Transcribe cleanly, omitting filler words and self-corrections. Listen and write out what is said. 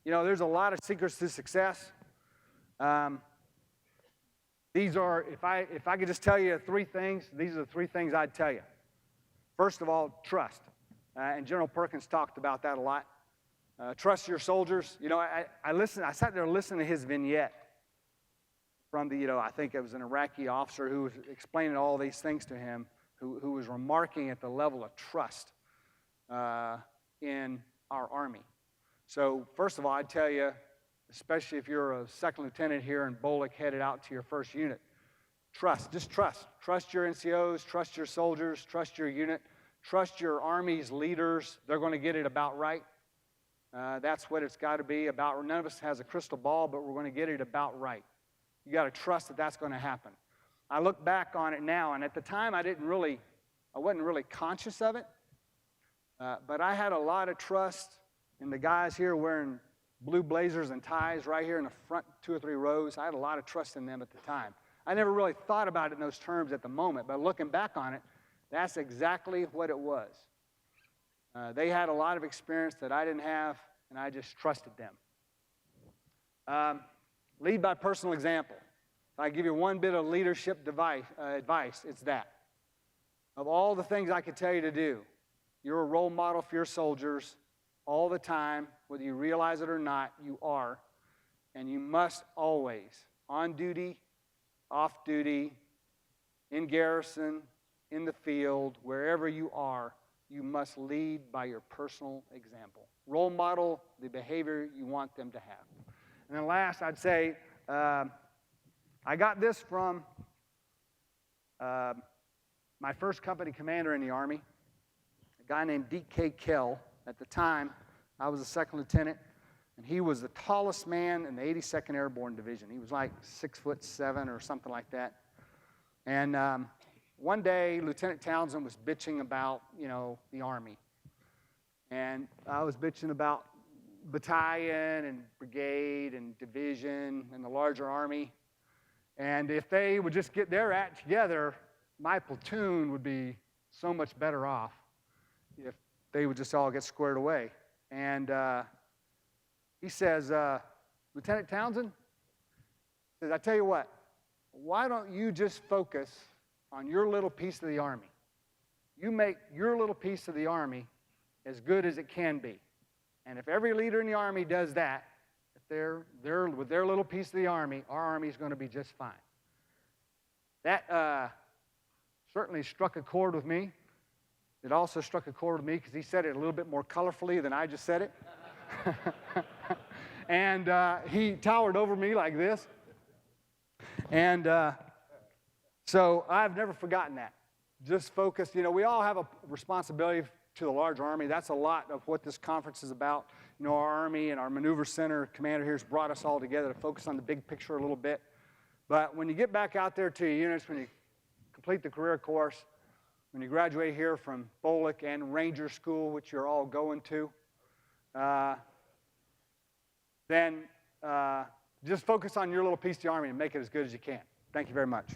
You know, there's a lot of secrets to success. These are, if I could just tell you three things, these are the three things I'd tell you. First of all, trust. And General Perkins talked about that a lot. Trust your soldiers. You know, I sat there listening to his vignette from the, I think it was an Iraqi officer who was explaining all these things to him, who was remarking at the level of trust in our Army. So first of all, I'd tell you, especially if you're a second lieutenant here in Bolek headed out to your first unit, trust, just trust. Trust your NCOs, trust your soldiers, trust your unit, trust your Army's leaders. They're going to get it about right. That's what it's got to be about. None of us has a crystal ball, but we're going to get it about right. You got to trust that that's going to happen. I look back on it now, and at the time I wasn't really conscious of it, but I had a lot of trust in the guys here wearing blue blazers and ties right here in the front 2 or 3 rows. I had a lot of trust in them at the time. I never really thought about it in those terms at the moment, but looking back on it, that's exactly what it was. They had a lot of experience that I didn't have, and I just trusted them. Lead by personal example. If I give you one bit of leadership advice, it's that. Of all the things I could tell you to do, you're a role model for your soldiers all the time, whether you realize it or not, you are. And you must always, on duty, off duty, in garrison, in the field, wherever you are, you must lead by your personal example. Role model the behavior you want them to have. And then last, I'd say, I got this from my first company commander in the Army, a guy named D.K. Kell. At the time, I was a second lieutenant, and he was the tallest man in the 82nd Airborne Division. He was like 6'7" or something like that. And one day, Lieutenant Townsend was bitching about, the Army. And I was bitching about battalion and brigade and division and the larger Army. And if they would just get their act together, my platoon would be so much better off if they would just all get squared away. And he says, Lieutenant Townsend, says, I tell you what, why don't you just focus on your little piece of the Army? You make your little piece of the Army as good as it can be. And if every leader in the Army does that, if they're with their little piece of the Army, our Army is going to be just fine. That certainly struck a chord with me. It also struck a chord with me because he said it a little bit more colorfully than I just said it. And he towered over me like this. And so I've never forgotten that. Just focus. We all have a responsibility to the large Army. That's a lot of what this conference is about. Our Army and our Maneuver Center commander here has brought us all together to focus on the big picture a little bit. But when you get back out there to your units, when you complete the career course, when you graduate here from Bolek and Ranger School, which you're all going to, then just focus on your little piece of the Army and make it as good as you can. Thank you very much.